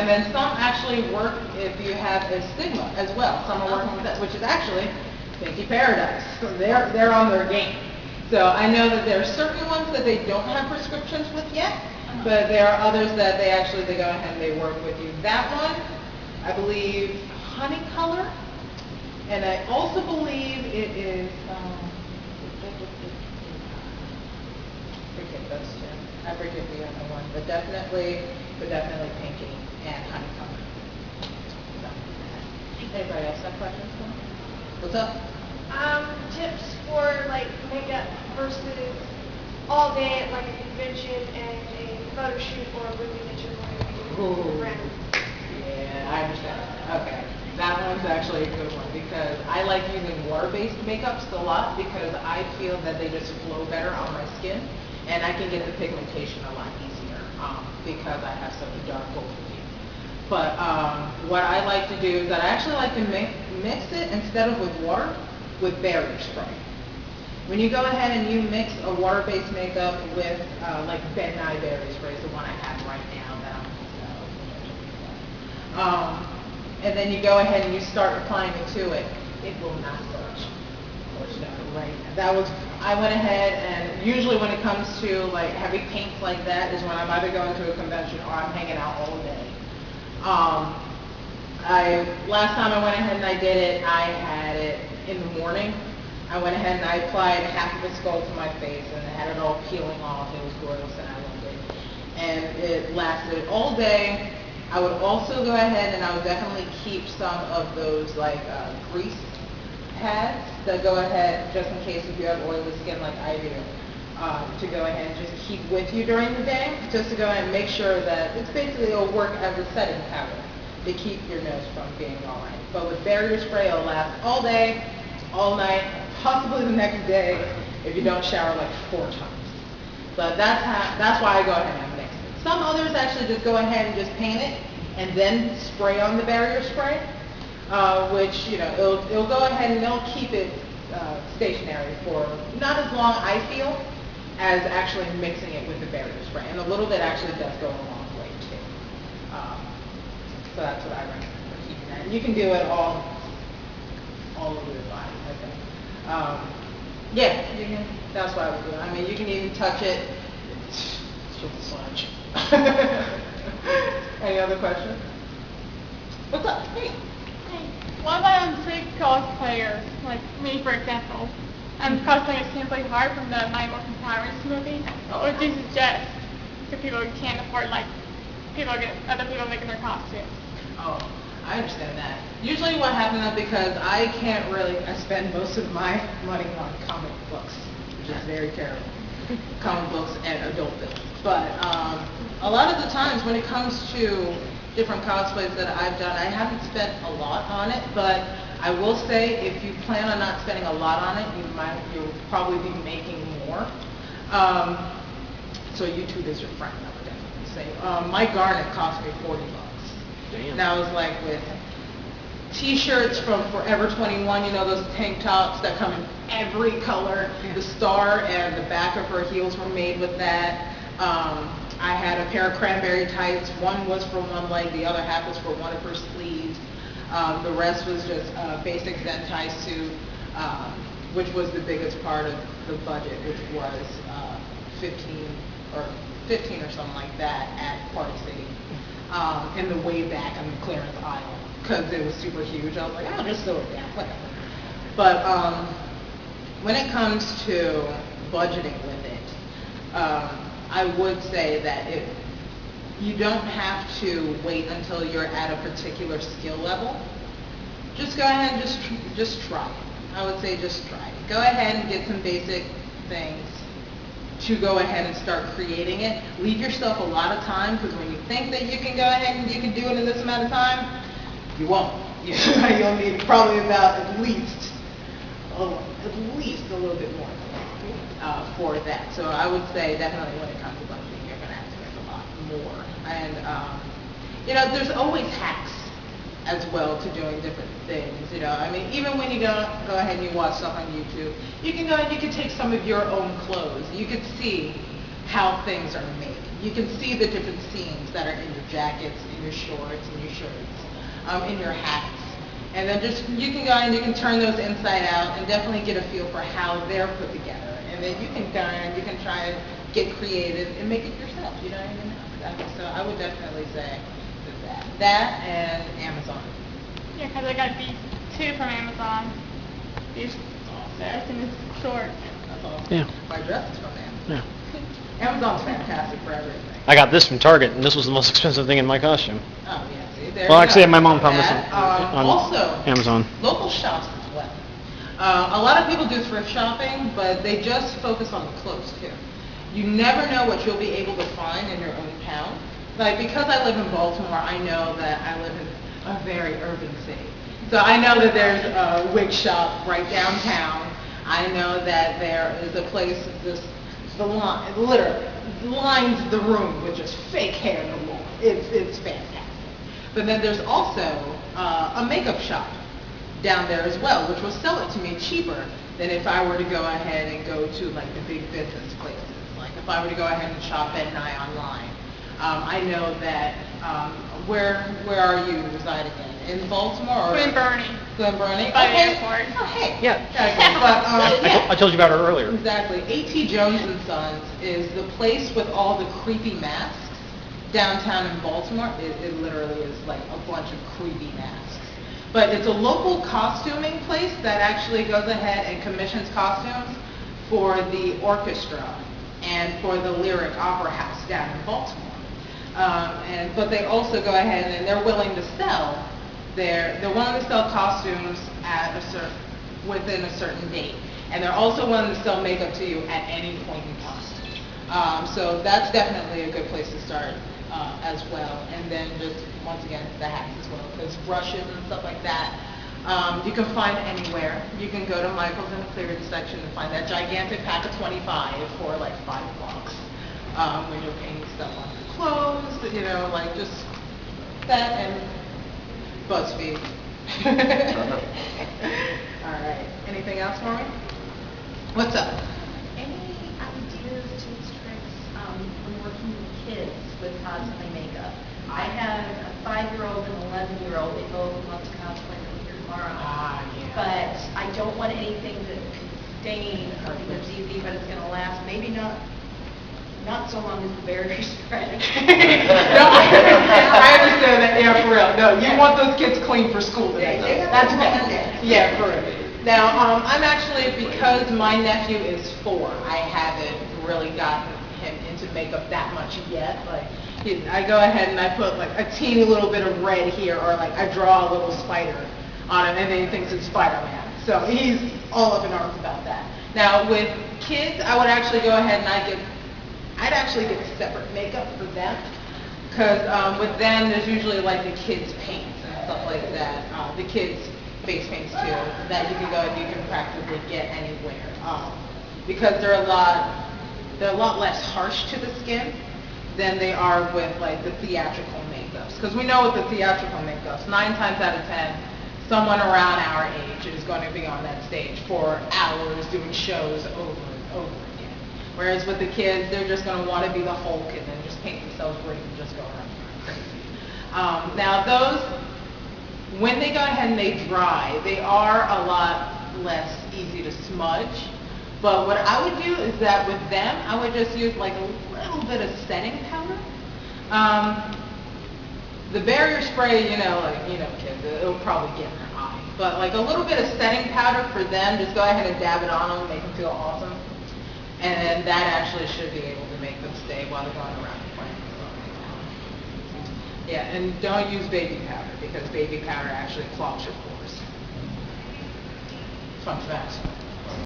And then some actually work if you have astigma as well. Some are working with that, which is actually Pinky Paradise. So they're on their game. So I know that there are certain ones that they don't have prescriptions with yet, but there are others that they go ahead and they work with you. That one, I believe, Honey Color, and I also believe it is. Forget those two. I forget the other one, but definitely Pinky and Honey Color. So, anybody else have questions? What's up? Tips for like makeup versus all day at like a convention and a photo shoot or a movie that you're going to be Ooh. around. Yeah, I understand. Okay. That one's actually a good one because I like using water-based makeups a lot because I feel that they just flow better on my skin and I can get the pigmentation a lot easier because I have such a dark cold skin. But what I like to do is that I actually like to mix it instead of with water with barrier spray. When you go ahead and you mix a water-based makeup with like Ben Nye Barrier Spray is the one I have right now that I'm and then you go ahead and you start applying it to it. It will not budge. Right. I went ahead and usually when it comes to like heavy paints like that is when I'm either going to a convention or I'm hanging out all day. Last time I went ahead and I did it, I had it in the morning. I went ahead and I applied half of the skull to my face and I had it all peeling off. It was gross and I loved it. And it lasted all day. I would also go ahead and I would definitely keep some of those like grease pads that go ahead just in case if you have oily skin like I do. To go ahead and just keep with you during the day, just to go ahead and make sure that it's basically it'll work as a setting powder to keep your nose from being all right. But with barrier spray, it'll last all day, all night, possibly the next day if you don't shower like 4 times. But that's why I go ahead and mix it. Some others actually just go ahead and just paint it and then spray on the barrier spray, which it'll go ahead and they'll keep it stationary for not as long I feel as actually mixing it with the barrier spray, and a little bit actually does go a long way too. So that's what I recommend for keeping that. And you can do it all over your body, I think. Yeah, you can. That's what I would do. I mean, you can even touch it. It's just a sponge. Any other questions? What's up? Hey. What about unsafe cosplayers, like me for example? I'm cosplaying as Simply Hard from the My Morphin Powers movie. What would you suggest to people who can't afford other people making their costumes? Oh, I understand that. Usually what happens is because I spend most of my money on comic books, which is very terrible. Comic books and adult films. But a lot of the times when it comes to different cosplays that I've done, I haven't spent a lot on it, but I will say if you plan on not spending a lot on it, you'll probably be making more. So YouTube is your friend, I would definitely say. My garnet cost me $40. Damn. Now it was like with t-shirts from Forever 21, those tank tops that come in every color. The star and the back of her heels were made with that. I had a pair of cranberry tights. One was for one leg, the other half was for one of her sleeves. The rest was just a basic Zentai suit, which was the biggest part of the budget, which was 15 or something like that at Party City, in the way back in the clearance aisle, because it was super huge. I was like, I'll just throw it down, whatever. But when it comes to budgeting with it, I would say that you don't have to wait until you're at a particular skill level. Just go ahead and just try it. I would say just try it. Go ahead and get some basic things to go ahead and start creating it. Leave yourself a lot of time, because when you think that you can go ahead and you can do it in this amount of time, you won't. You'll need probably about at least a little bit more for that. So I would say definitely when it comes to budgeting, you're going to have to make a lot more. And there's always hacks as well to doing different things. I mean, even when you go ahead and you watch stuff on YouTube, you can go and you can take some of your own clothes. You could see how things are made. you can see the different seams that are in your jackets, in your shorts, in your shirts, in your hats. And then just, you can go and you can turn those inside out and definitely get a feel for how they're put together. And then you can go and you can try and get creative and make it yourself, you know what I mean? So I would definitely say that and Amazon. Yeah, because I got these two from Amazon. These vests and this short. That's awesome. Yeah. My dress is from Amazon. Yeah. Amazon's fantastic for everything. I got this from Target, and this was the most expensive thing in my costume. Oh, yeah, see, there Well, you actually, go. my mom found this That, on also, Amazon. local shops as well. A lot of people do thrift shopping, but they just focus on the clothes too. You never know what you'll be able to find in your own town. Like, because I live in Baltimore, I know that I live in a very urban city. So I know that there's a wig shop right downtown. I know that there is a place, the line, literally, lines the room with just fake hair galore. It's fantastic. But then there's also a makeup shop down there as well, which will sell it to me cheaper than if I were to go ahead and go to like the big business places. Like if I were to go ahead and shop at Nye online. I know that, where are you residing in? In Baltimore or? Glen Burnie. Glen Burnie? By the Okay. airport. Oh, hey. Yeah. Okay, but, I told you about her earlier. Exactly. A.T. Jones and Sons is the place with all the creepy masks downtown in Baltimore. It literally is like a bunch of creepy masks. But it's a local costuming place that actually goes ahead and commissions costumes for the orchestra and for the Lyric Opera House down in Baltimore. But they also go ahead and they're willing to sell they're willing to sell costumes at within a certain date, and they're also willing to sell makeup to you at any point in time. So that's definitely a good place to start as well. And then just once again the hats as well, because brushes and stuff like that you can find anywhere. You can go to Michael's in the clearance section and find that gigantic pack of 25 for like $5 when you're painting stuff on your clothes, you know, like just that and BuzzFeed. All right. Anything else for me? What's up? Any ideas, tips, tricks from working with kids with cosplay makeup? I have a 5-year-old and an 11-year-old. They both love to cosplay from here tomorrow. Yeah. But I don't want anything that could stain something that's easy, but it's going to last. Maybe not so long as the barrier spray. No, I understand that. Yeah, for real. No, you want those kids clean for school today. That's bad. Yeah, for real. Now, I'm actually, because my nephew is 4, I haven't really gotten him into makeup that much yet. Like, I go ahead and I put like a teeny little bit of red here, or like I draw a little spider on him, and then he thinks it's Spider-Man. So he's all up in arms about that. Now, with kids, I would actually go ahead and I'd actually get separate makeup for them, because with them, there's usually like the kids' paints and stuff like that, the kids' face paints too, that you can go and you can practically get anywhere, because they're a lot less harsh to the skin than they are with like the theatrical makeups. Because we know with the theatrical makeups, 9 times out of 10, someone around our age is going to be on that stage for hours doing shows over and over again. Whereas with the kids, they're just going to want to be the Hulk and then just paint themselves green and just go around crazy. Now those, when they go ahead and they dry, they are a lot less easy to smudge. But what I would do is that with them, I would just use like a little bit of setting powder. The barrier spray, kids, it'll probably get in their eye. But like a little bit of setting powder for them, just go ahead and dab it on them, make them feel awesome. And that actually should be able to make them stay while they're going around playing. Yeah, and don't use baby powder, because baby powder actually clogs your pores. Fun fact.